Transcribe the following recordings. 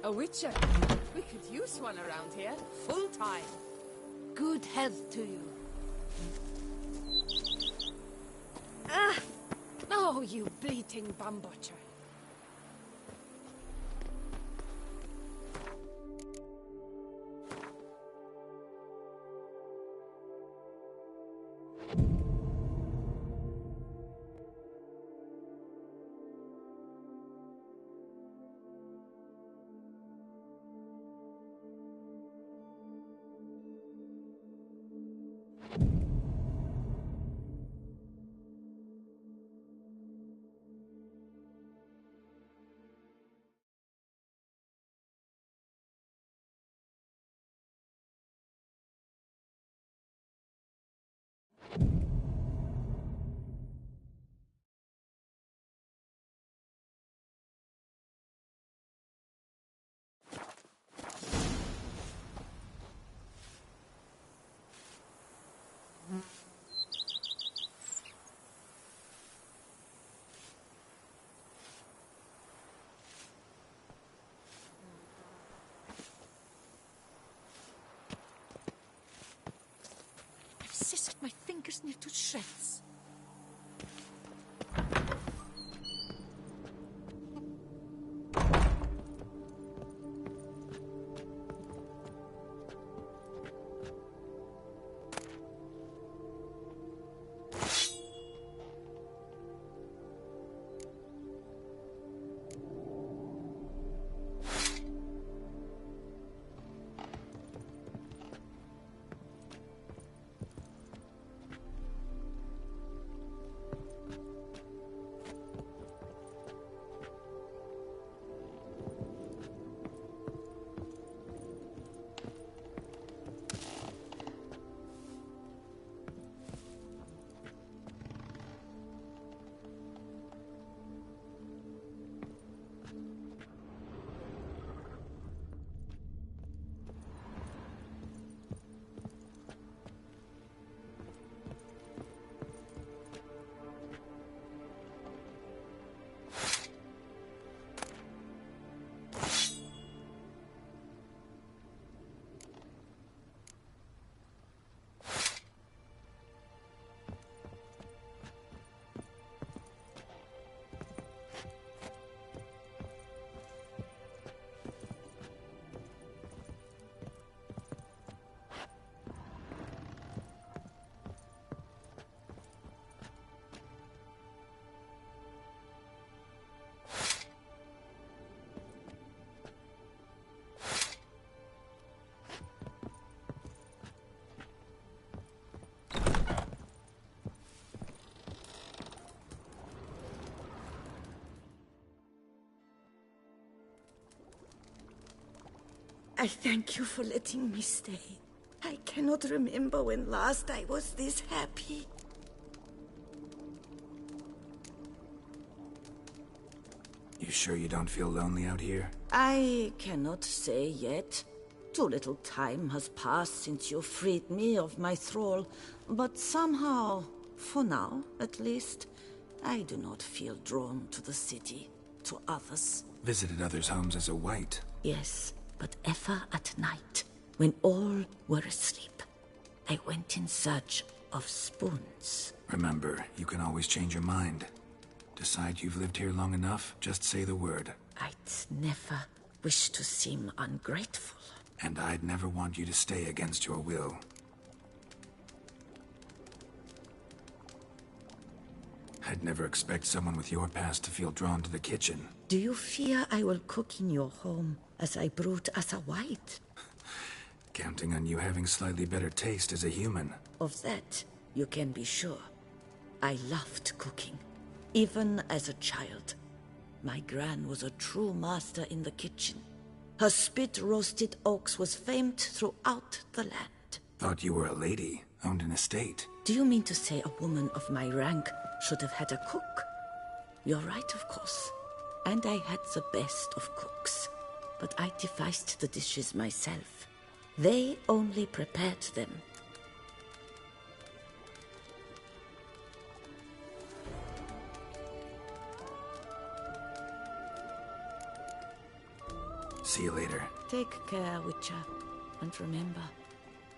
A witcher. We could use one around here, full time. Good health to you. Ah! Oh, you bleating bum butcher. I've scissored my fingers near to shreds. I thank you for letting me stay. I cannot remember when last I was this happy. You sure you don't feel lonely out here? I cannot say yet. Too little time has passed since you freed me of my thrall, but somehow, for now at least, I do not feel drawn to the city, to others. Visited others' homes as a white. Yes, but ever at night, when all were asleep, I went in search of spoons. Remember, you can always change your mind. Decide you've lived here long enough, just say the word. I'd never wish to seem ungrateful. And I'd never want you to stay against your will. I'd never expect someone with your past to feel drawn to the kitchen. Do you fear I will cook in your home as I brewed as a white? Counting on you having slightly better taste as a human. Of that, you can be sure. I loved cooking, even as a child. My gran was a true master in the kitchen. Her spit-roasted oaks was famed throughout the land. Thought you were a lady, owned an estate. Do you mean to say a woman of my rank should have had a cook? You're right, of course. And I had the best of cooks. But I devised the dishes myself. They only prepared them. See you later. Take care, Witcher. And remember,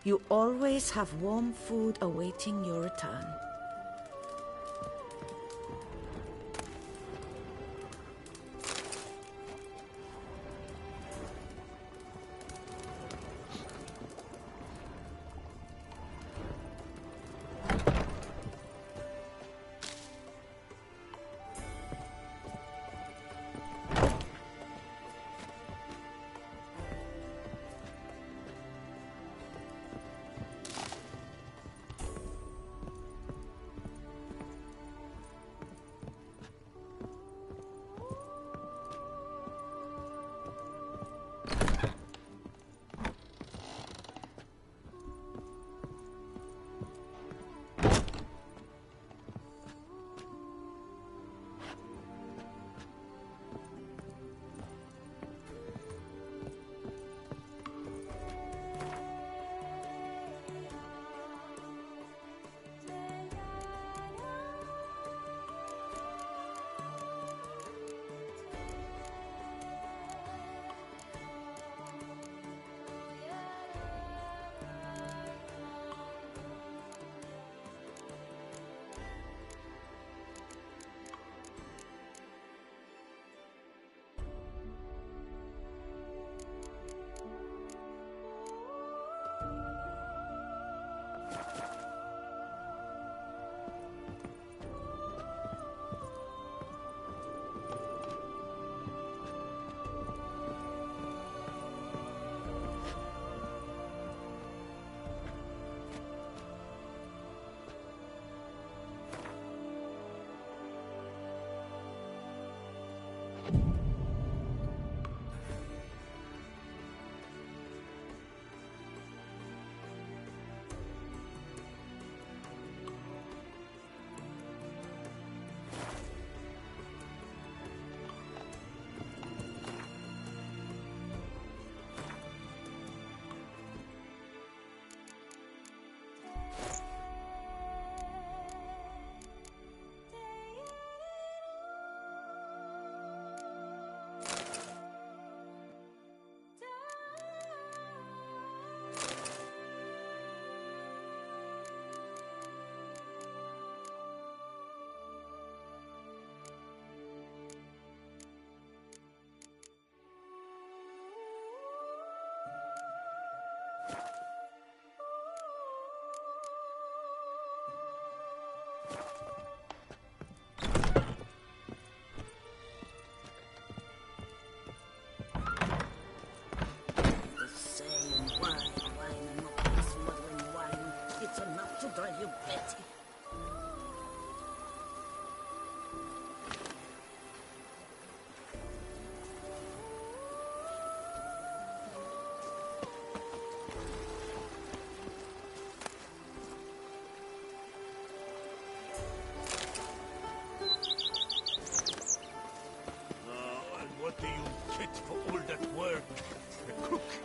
you always have warm food awaiting your return.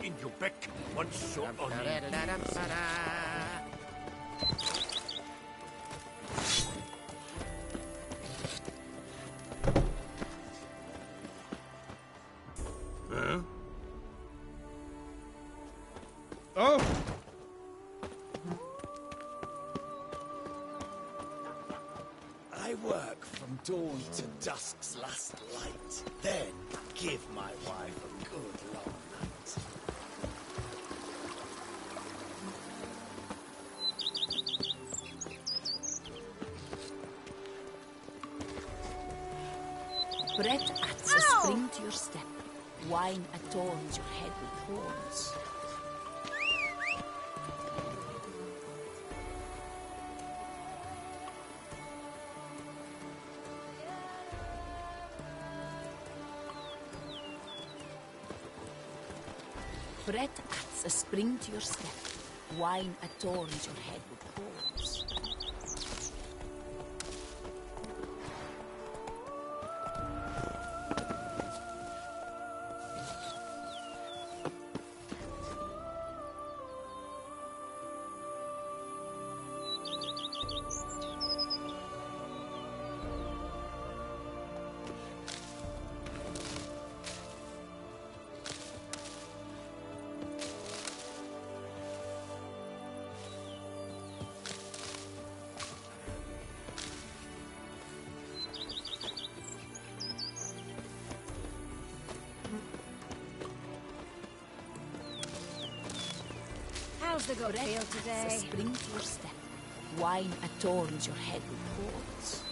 In your back, what's so on Huh? Oh! I work from dawn to dusk's last light, then give my wife a good long night. Bread adds a spring to your step. Wine adorns your head with horns. Bread adds a spring to your step. Wine adorns your head with horns. How's the goat feel Breath today? is a spring to your step. Wine adorns your head with cords.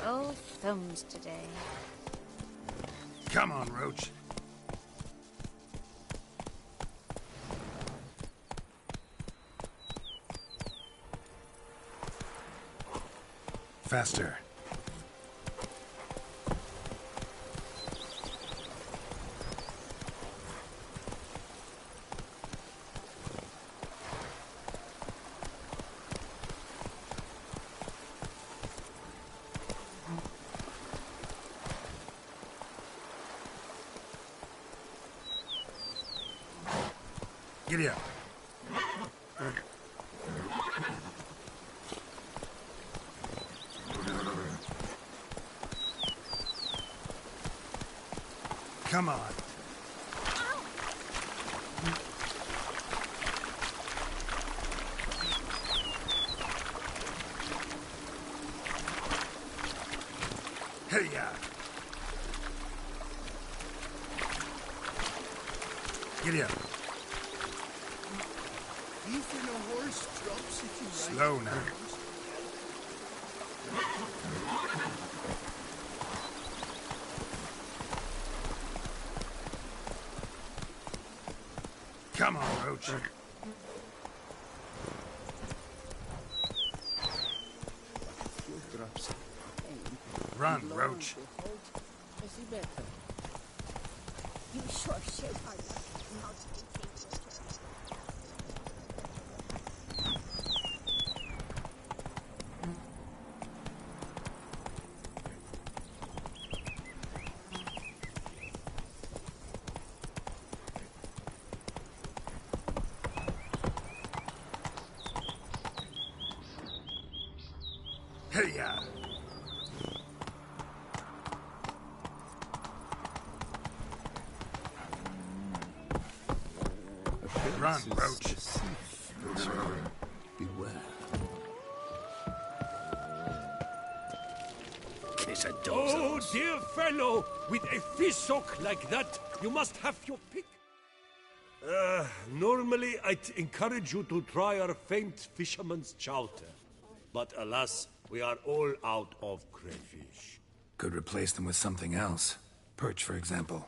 Old thumbs today. Come on, Roach. Faster. Giddy up. Come on. Hey, ya. Giddy up. Even a horse drops if you Slow now. Come on, Roach. Run, Roach. You sure showed hard luck not to take things in turn. Hey, ya. Run, Roach. Beware. Kiss a dog's Oh, arse. dear fellow, with a fish hook like that, you must have your pick. Normally I'd encourage you to try our famed fisherman's chowder. But alas, we are all out of crayfish. Could replace them with something else. Perch, for example.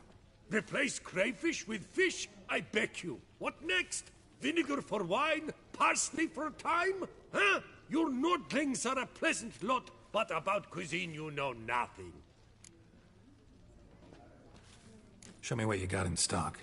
Replace crayfish with fish? I beg you. What next? Vinegar for wine? Parsley for thyme? Huh? Your Nordlings are a pleasant lot, but about cuisine you know nothing. Show me what you got in stock.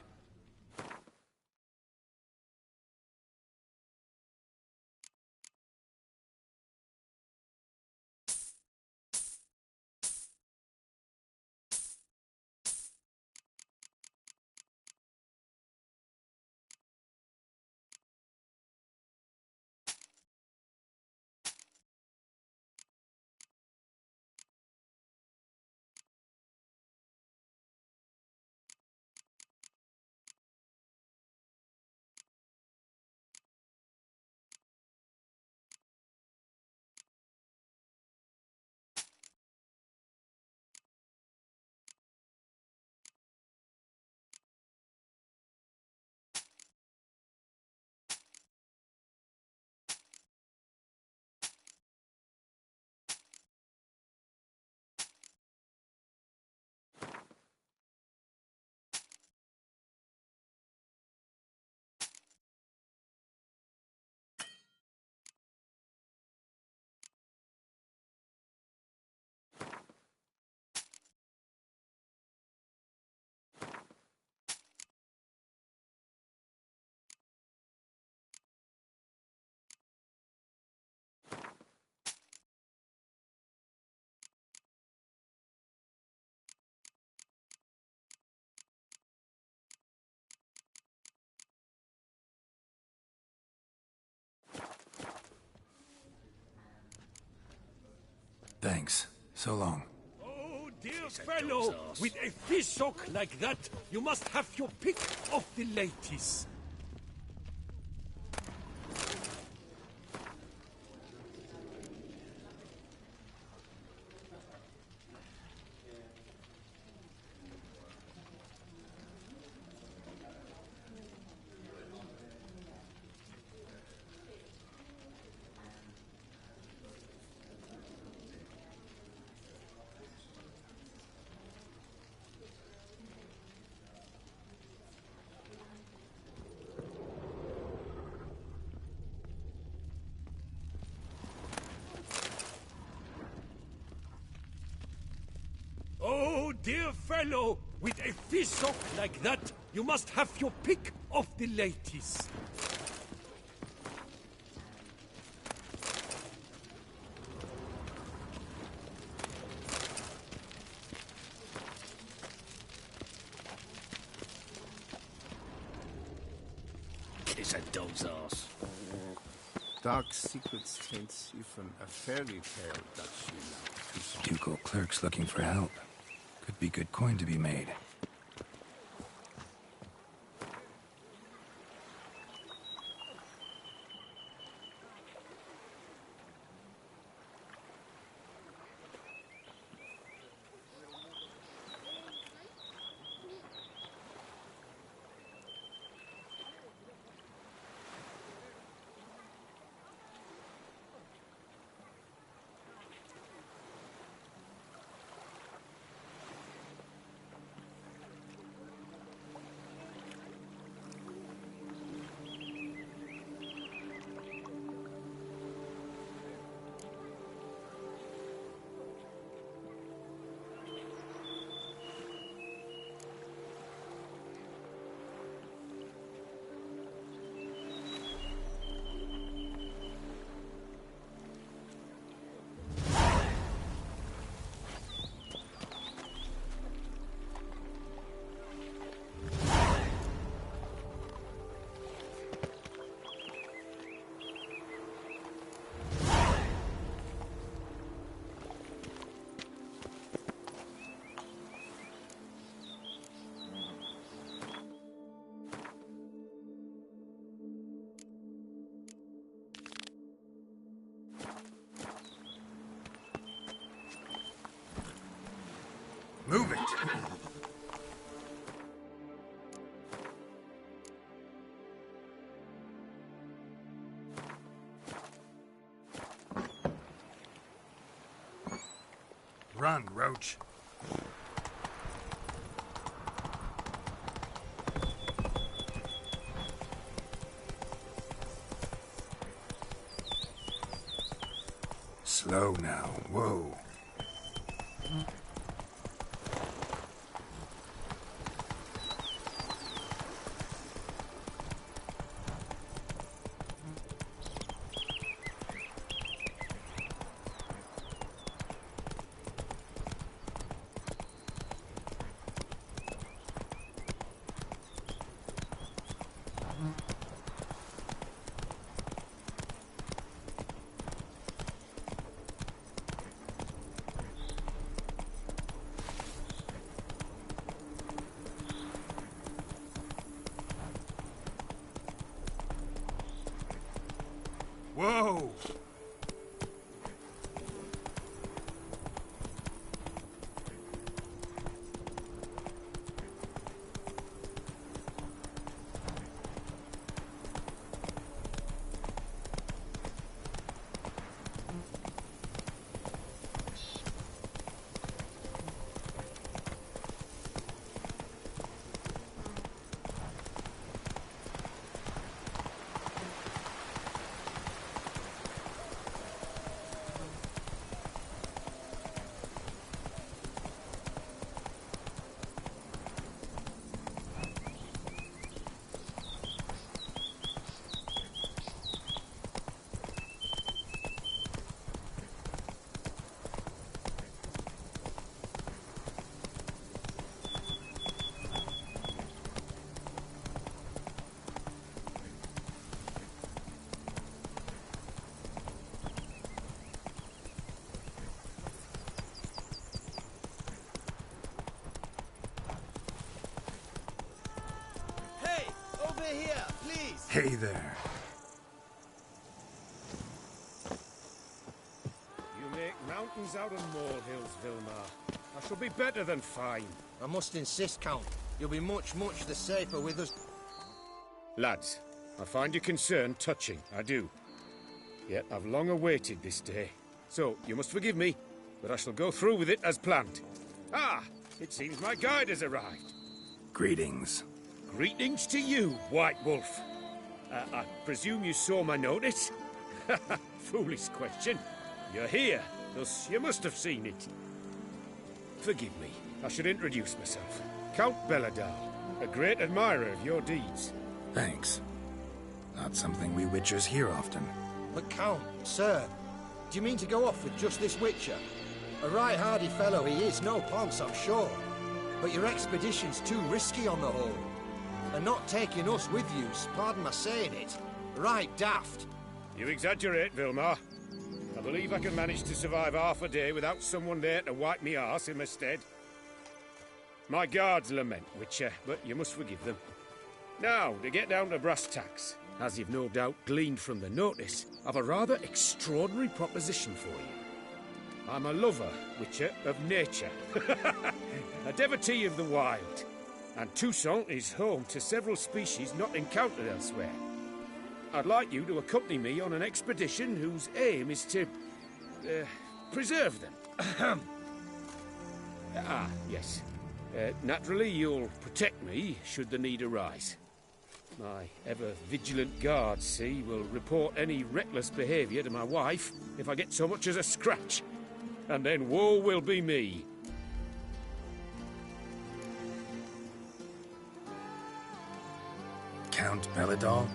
Thanks. So long. Oh, dear fellow, with a fish hook like that, you must have your pick of the ladies. Oh, dear fellow, with a fish hook like that, you must have your pick of the ladies. Kiss a dog's arse. Dark secrets taints you from a fairy tale that you love. Ducal clerks looking for help. Could be good coin to be made. Move it. Run, Roach. Slow now. Whoa. Whoa! Here, please. Hey there. You make mountains out of molehills, Vilmar. I shall be better than fine. I must insist, Count. You'll be much, much the safer with us. Lads, I find your concern touching, I do. Yet I've long awaited this day. So, you must forgive me, but I shall go through with it as planned. Ah! It seems my guide has arrived. Greetings. Greetings to you, White Wolf. I presume you saw my notice? Foolish question. You're here, thus you must have seen it. Forgive me, I should introduce myself. Count Belladar, a great admirer of your deeds. Thanks. Not something we Witchers hear often. But Count, sir, do you mean to go off with just this Witcher? A right hardy fellow he is, no ponce, I'm sure. But your expedition's too risky on the whole. And not taking us with you, pardon my saying it, right daft. You exaggerate, Vilmar. I believe I can manage to survive half a day without someone there to wipe me arse in my stead. My guards lament, Witcher, but you must forgive them. Now, to get down to brass tacks, as you've no doubt gleaned from the notice, I've a rather extraordinary proposition for you. I'm a lover, Witcher, of nature. A devotee of the wild. And Toussaint is home to several species not encountered elsewhere. I'd like you to accompany me on an expedition whose aim is to preserve them. Yes. Naturally, you'll protect me should the need arise. My ever-vigilant guards, see, will report any reckless behaviour to my wife if I get so much as a scratch. And then woe will be me. Count Belladar?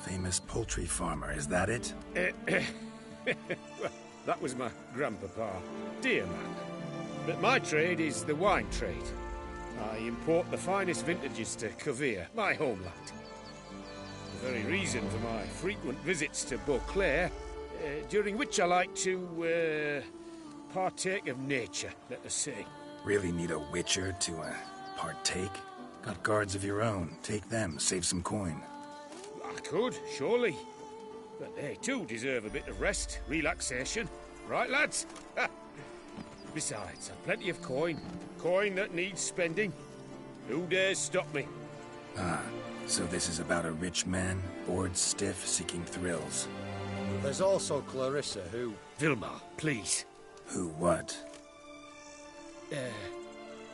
Famous poultry farmer, is that it? Well, that was my grandpapa. Dear man. But my trade is the wine trade. I import the finest vintages to Kovir, my homeland. The very reason for my frequent visits to Beauclair, during which I like to, partake of nature, let us say. Really need a Witcher to, partake? Got guards of your own. Take them, save some coin. I could, surely. But they too deserve a bit of rest, relaxation. Right, lads? Besides, I've plenty of coin. Coin that needs spending. Who dares stop me? Ah, so this is about a rich man, bored stiff, seeking thrills. There's also Clarissa, who... Vilma, please. Who what?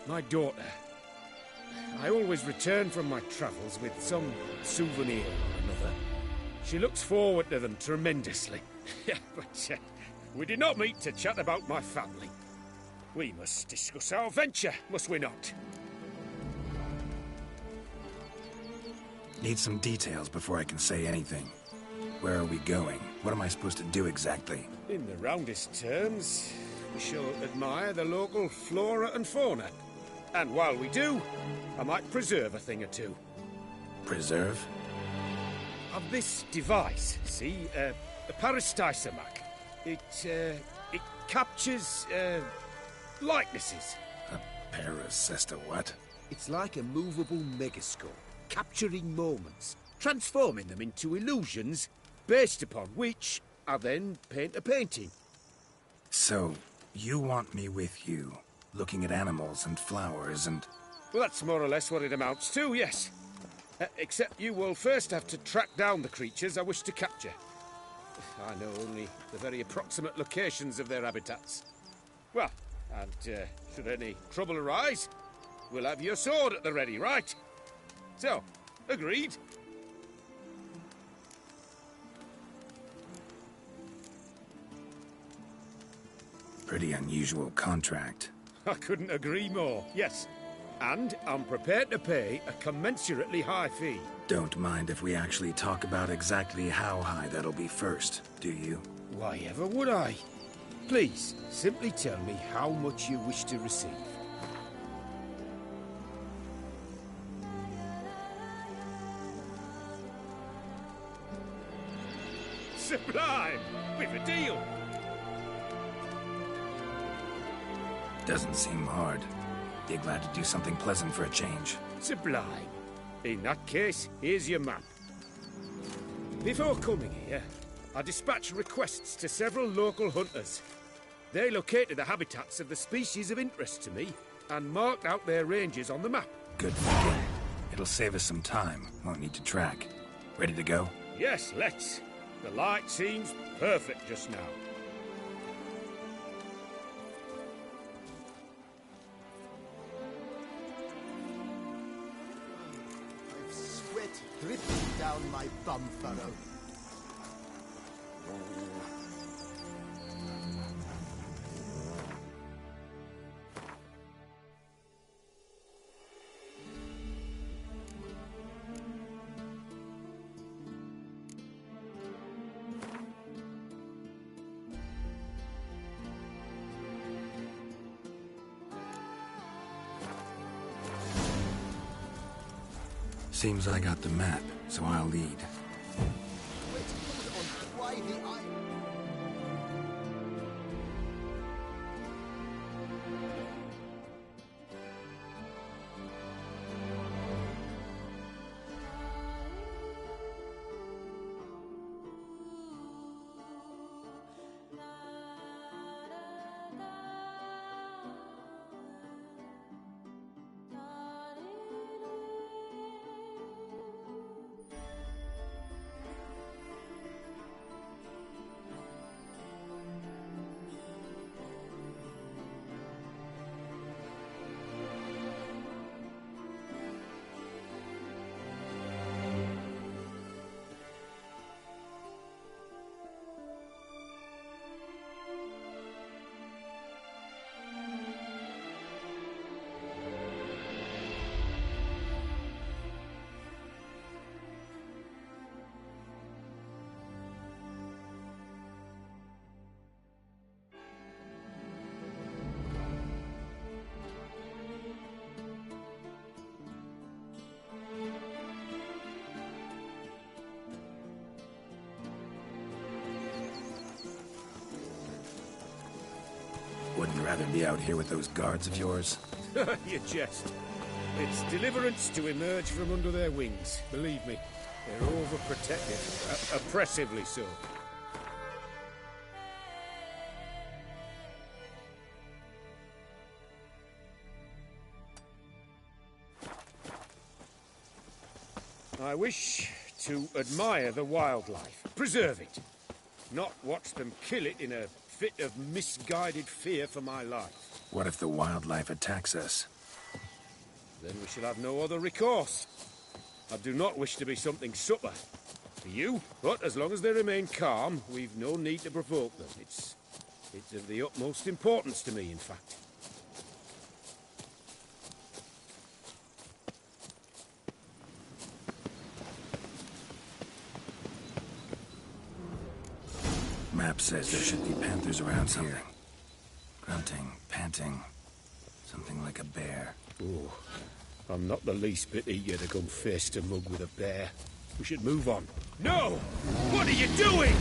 My daughter. I always return from my travels with some souvenir or another. She looks forward to them tremendously. But we did not meet to chat about my family. We must discuss our venture, must we not? Need some details before I can say anything. Where are we going? What am I supposed to do exactly? In the roundest terms, we shall admire the local flora and fauna. And while we do, I might preserve a thing or two. Preserve? Of this device, see, a Parastysomac. It captures, likenesses. A parasesta what? It's like a movable megascope, capturing moments, transforming them into illusions, based upon which I then paint a painting. So, you want me with you, looking at animals and flowers and... Well, that's more or less what it amounts to, yes. Except you will first have to track down the creatures I wish to capture. I know only the very approximate locations of their habitats. Well, and should any trouble arise, we'll have your sword at the ready, right? So, agreed? Pretty unusual contract. I couldn't agree more, yes. And I'm prepared to pay a commensurately high fee. Don't mind if we actually talk about exactly how high that'll be first, do you? Why ever would I? Please, simply tell me how much you wish to receive. Sublime! We've a deal! Doesn't seem hard. Be glad to do something pleasant for a change. Sublime. In that case, here's your map. Before coming here, I dispatched requests to several local hunters. They located the habitats of the species of interest to me and marked out their ranges on the map. Good thinking. It'll save us some time. Won't need to track. Ready to go? Yes, let's. The light seems perfect just now. sweat dripping down my bum furrow. Seems I got the map, so I'll lead. Why the eye? Wouldn't rather be out here with those guards of yours? You jest. It's deliverance to emerge from under their wings, believe me. They're overprotective, oppressively so. I wish to admire the wildlife, preserve it, not watch them kill it in a fit of misguided fear for my life. What if the wildlife attacks us? Then we shall have no other recourse. I do not wish to be something supper for you, but as long as they remain calm, we've no need to provoke them. It's of the utmost importance to me, in fact. Map says there should be panthers around something. Grunting, panting. Something like a bear. Oh, I'm not the least bit eager to come face to mug with a bear. We should move on. No! What are you doing?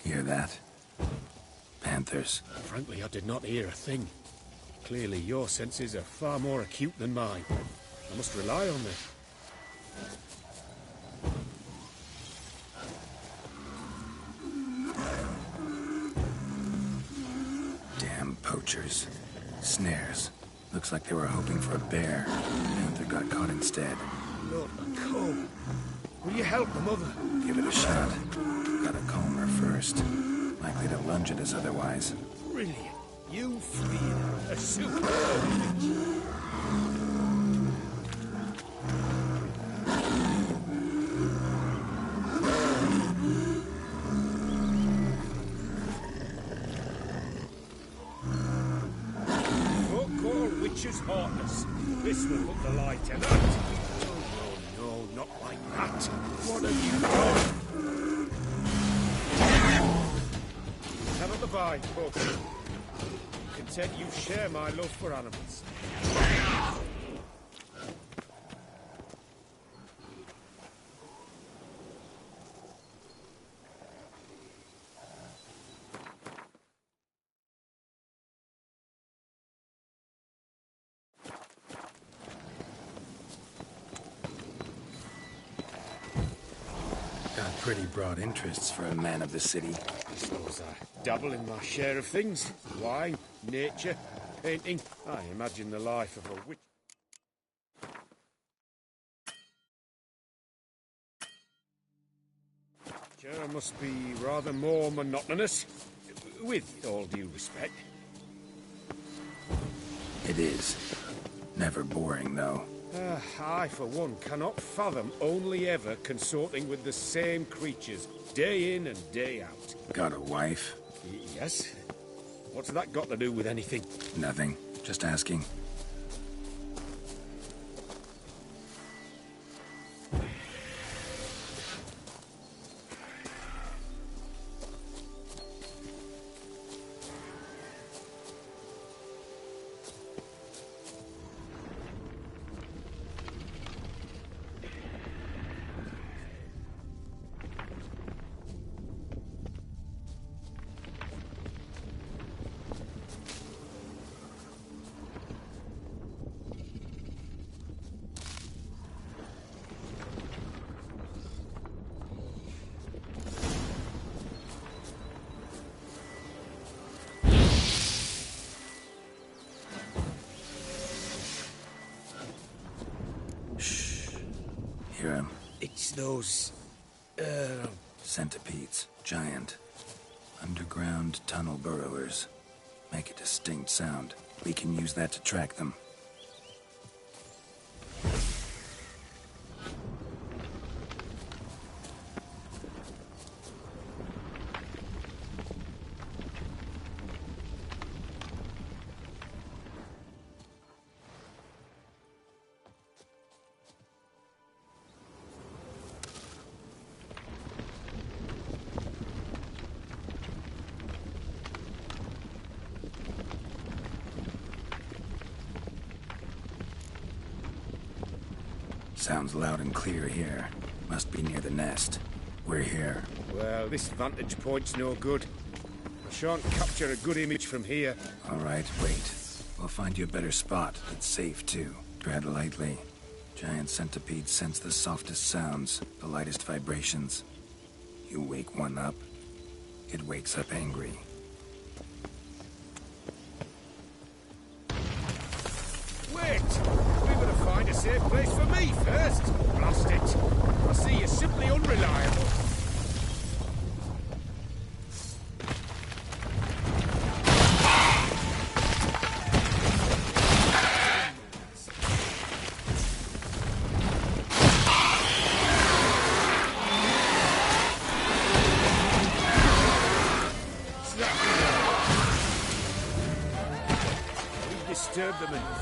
Hear that? Panthers. Frankly, I did not hear a thing. Clearly, your senses are far more acute than mine. I must rely on them. Damn poachers. Snares. Looks like they were hoping for a bear. Panther got caught instead. Lord, Cole. Will you help the mother? Give it a shot. Gotta calm her first. Likely to lunge at us otherwise. Brilliant. You freed her. A super. Witch's hardness. This will put the light to that. No, not like that. What have you done? Cannot abide, folks. Content you share my love for animals. Pretty broad interests for a man of the city. I suppose I dabble in my share of things. Wine, nature, painting. I imagine the life of a witch. Sure, must be rather more monotonous, with all due respect. It is. Never boring, though. I, for one, cannot fathom only ever consorting with the same creatures, day in and day out. Got a wife? Yes. What's that got to do with anything? Nothing. Just asking. Hear him? It's those... centipedes. Giant. Underground tunnel burrowers. Make a distinct sound. We can use that to track them. Sounds loud and clear here. Must be near the nest. We're here. Well, this vantage point's no good. I shan't capture a good image from here. All right, wait. We'll find you a better spot. It's safe, too. Tread lightly. Giant centipedes sense the softest sounds, the lightest vibrations. You wake one up, it wakes up angry. Wait! We were to find a safe place for me first. Blast it. I see you're simply unreliable. We've disturbed them enough.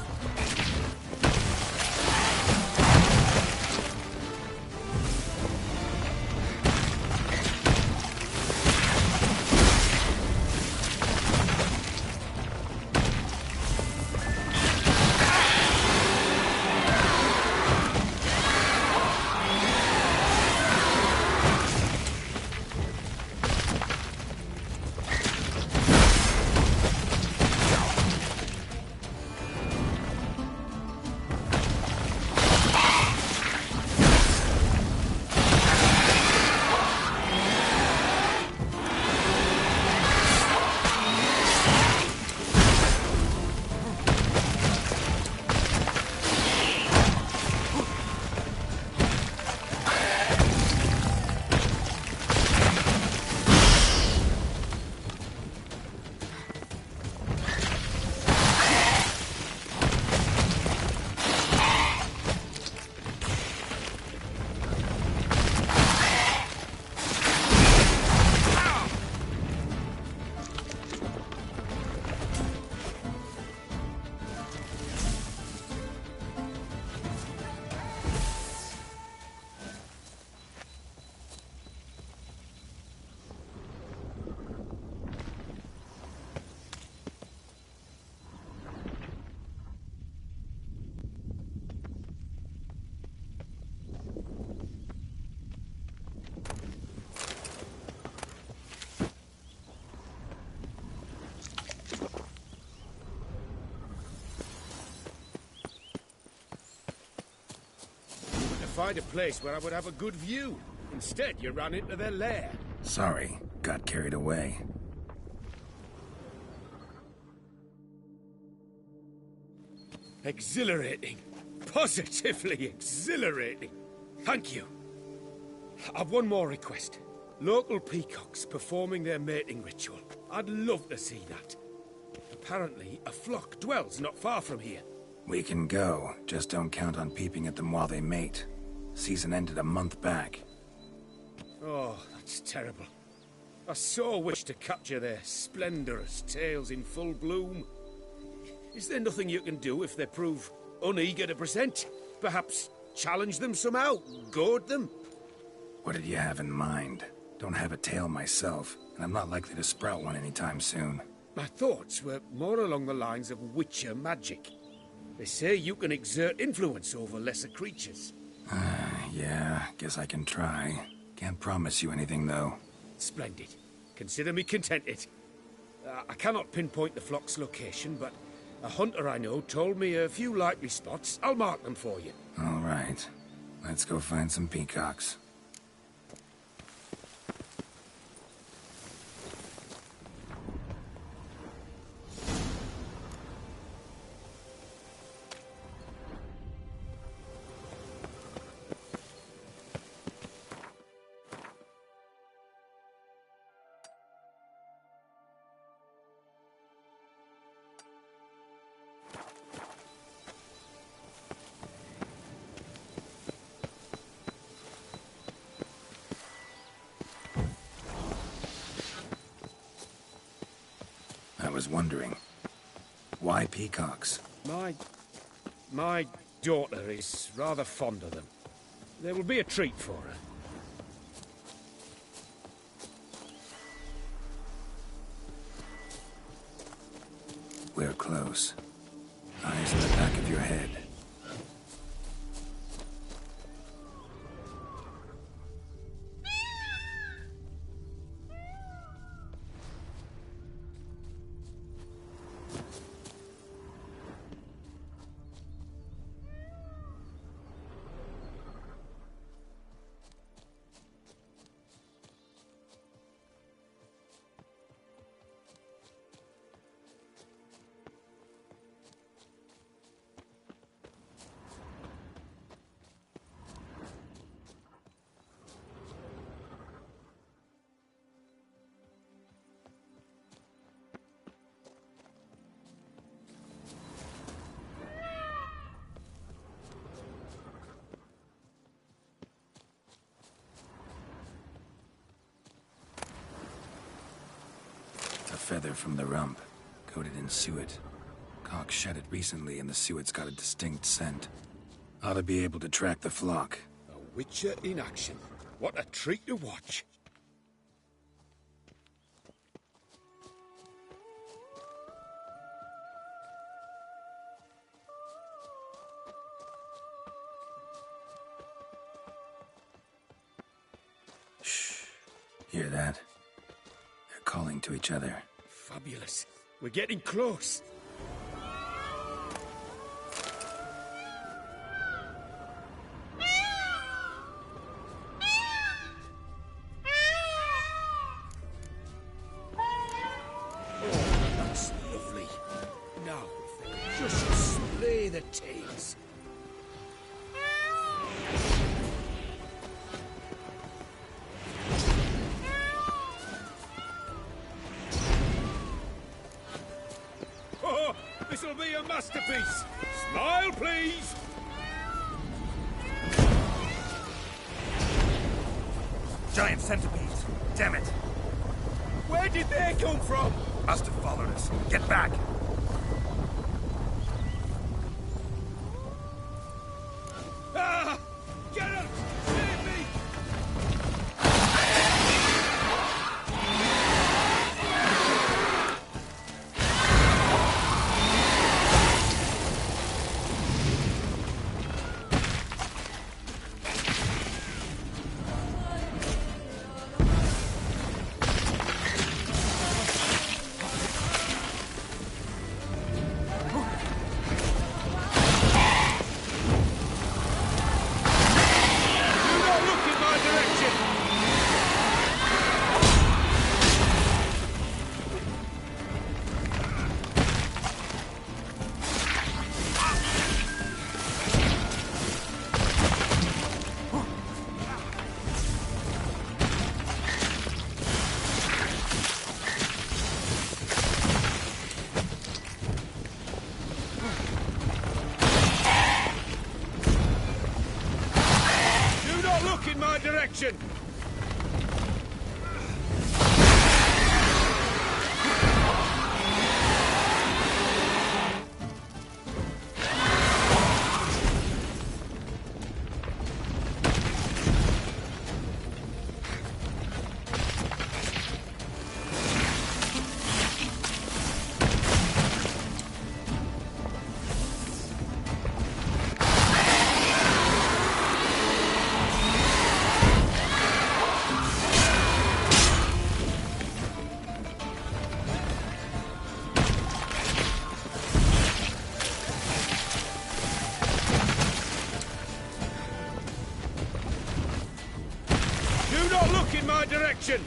Find a place where I would have a good view. Instead, you ran into their lair. Sorry, got carried away. Exhilarating. Positively exhilarating. Thank you. I've one more request. Local peacocks performing their mating ritual. I'd love to see that. Apparently, a flock dwells not far from here. We can go, just don't count on peeping at them while they mate. Season ended a month back. Oh, that's terrible. I so wish to capture their splendorous tails in full bloom. Is there nothing you can do if they prove uneager to present? Perhaps challenge them somehow? Goad them? What did you have in mind? Don't have a tail myself, and I'm not likely to sprout one anytime soon. My thoughts were more along the lines of Witcher magic. They say you can exert influence over lesser creatures. Yeah, guess I can try. Can't promise you anything, though. Splendid. Consider me contented. I cannot pinpoint the flock's location, but a hunter I know told me a few likely spots. I'll mark them for you. All right. Let's go find some peacocks. I was wondering, why peacocks? My daughter is rather fond of them. There will be a treat for her. We're close. Eyes in the back of your head. feather from the rump, coated in suet. Cock shed it recently and the suet's got a distinct scent. Ought to be able to track the flock. A witcher in action. What a treat to watch. Shh. Hear that? They're calling to each other. Fabulous. We're getting close. That's lovely. Now, if they could just splay the tails. Oh, this'll be a masterpiece. Smile, please. Giant centipedes. Damn it. Where did they come from? Must have followed us. Get back. Ah! Get out! Save me! In my direction! Do not look in my direction!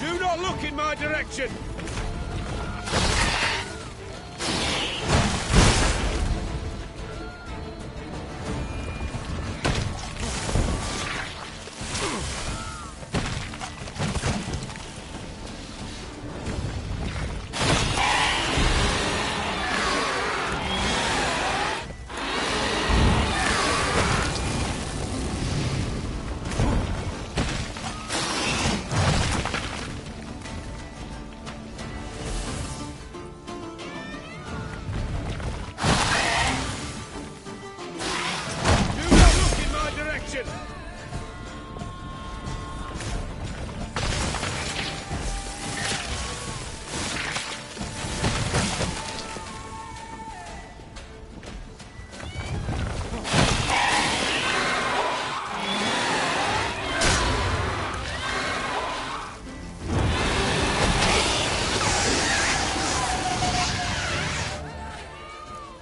Do not look in my direction!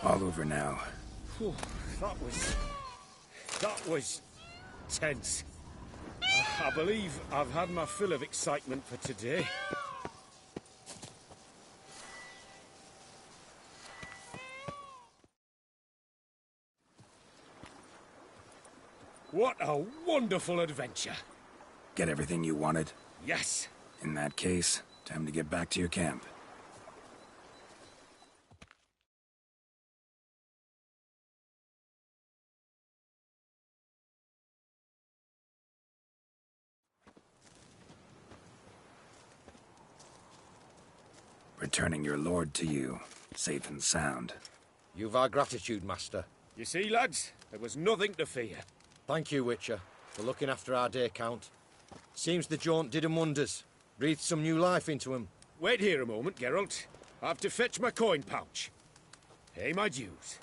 All over now. Whew, that was tense. I believe I've had my fill of excitement for today. a wonderful adventure. Get everything you wanted? Yes. In that case, time to get back to your camp. Returning your lord to you, safe and sound. You've our gratitude, Master. You see, lads, there was nothing to fear. Thank you, Witcher, for looking after our day count. Seems the jaunt did 'em wonders. Breathed some new life into 'em. Wait here a moment, Geralt. I have to fetch my coin pouch. Pay my dues.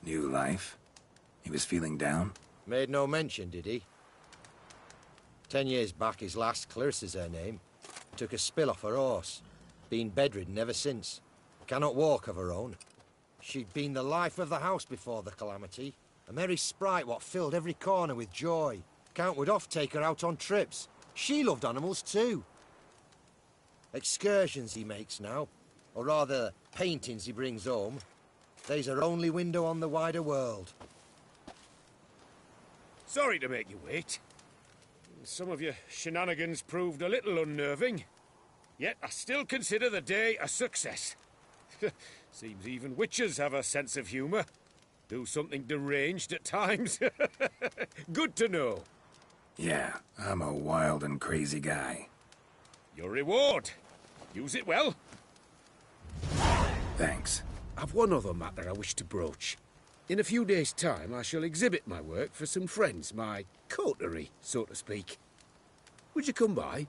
New life? He was feeling down? Made no mention, did he? 10 years back, his last, Clarissa's her name, took a spill off her horse. Been bedridden ever since. Cannot walk of her own. She'd been the life of the house before the calamity. A merry sprite what filled every corner with joy. Count would oft take her out on trips. She loved animals too. Excursions he makes now, or rather, paintings he brings home. They's her only window on the wider world. Sorry to make you wait. Some of your shenanigans proved a little unnerving. Yet I still consider the day a success. Seems even witches have a sense of humour. Do something deranged at times. Good to know. Yeah, I'm a wild and crazy guy. Your reward. Use it well. Thanks. I've one other matter I wish to broach. In a few days' time, I shall exhibit my work for some friends, my coterie, so to speak. Would you come by?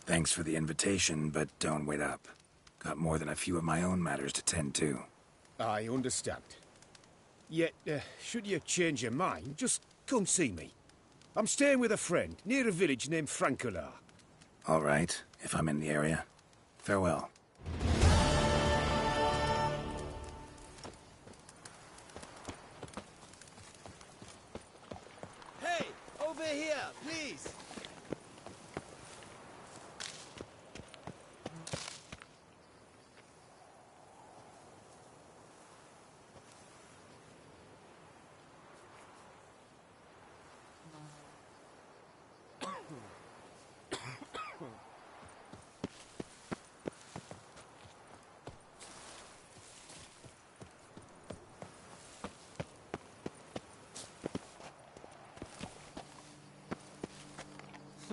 Thanks for the invitation, but don't wait up. Got more than a few of my own matters to tend to. I understand. Yet, should you change your mind, just come see me. I'm staying with a friend near a village named Francolar. All right, if I'm in the area. Farewell. Hey, over here, please.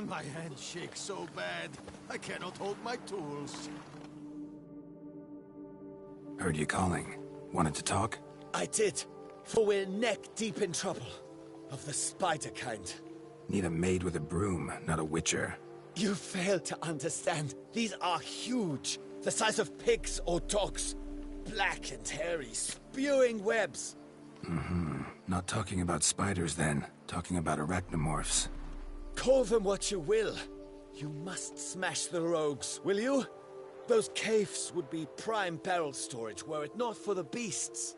My hand shakes so bad, I cannot hold my tools. Heard you calling. Wanted to talk? I did, for we're neck-deep in trouble. Of the spider kind. Need a maid with a broom, not a witcher. You fail to understand. These are huge. The size of pigs or dogs. Black and hairy, spewing webs. Mm-hmm. Not talking about spiders then. Talking about arachnomorphs. Call them what you will. You must smash the rogues, will you? Those caves would be prime barrel storage were it not for the beasts.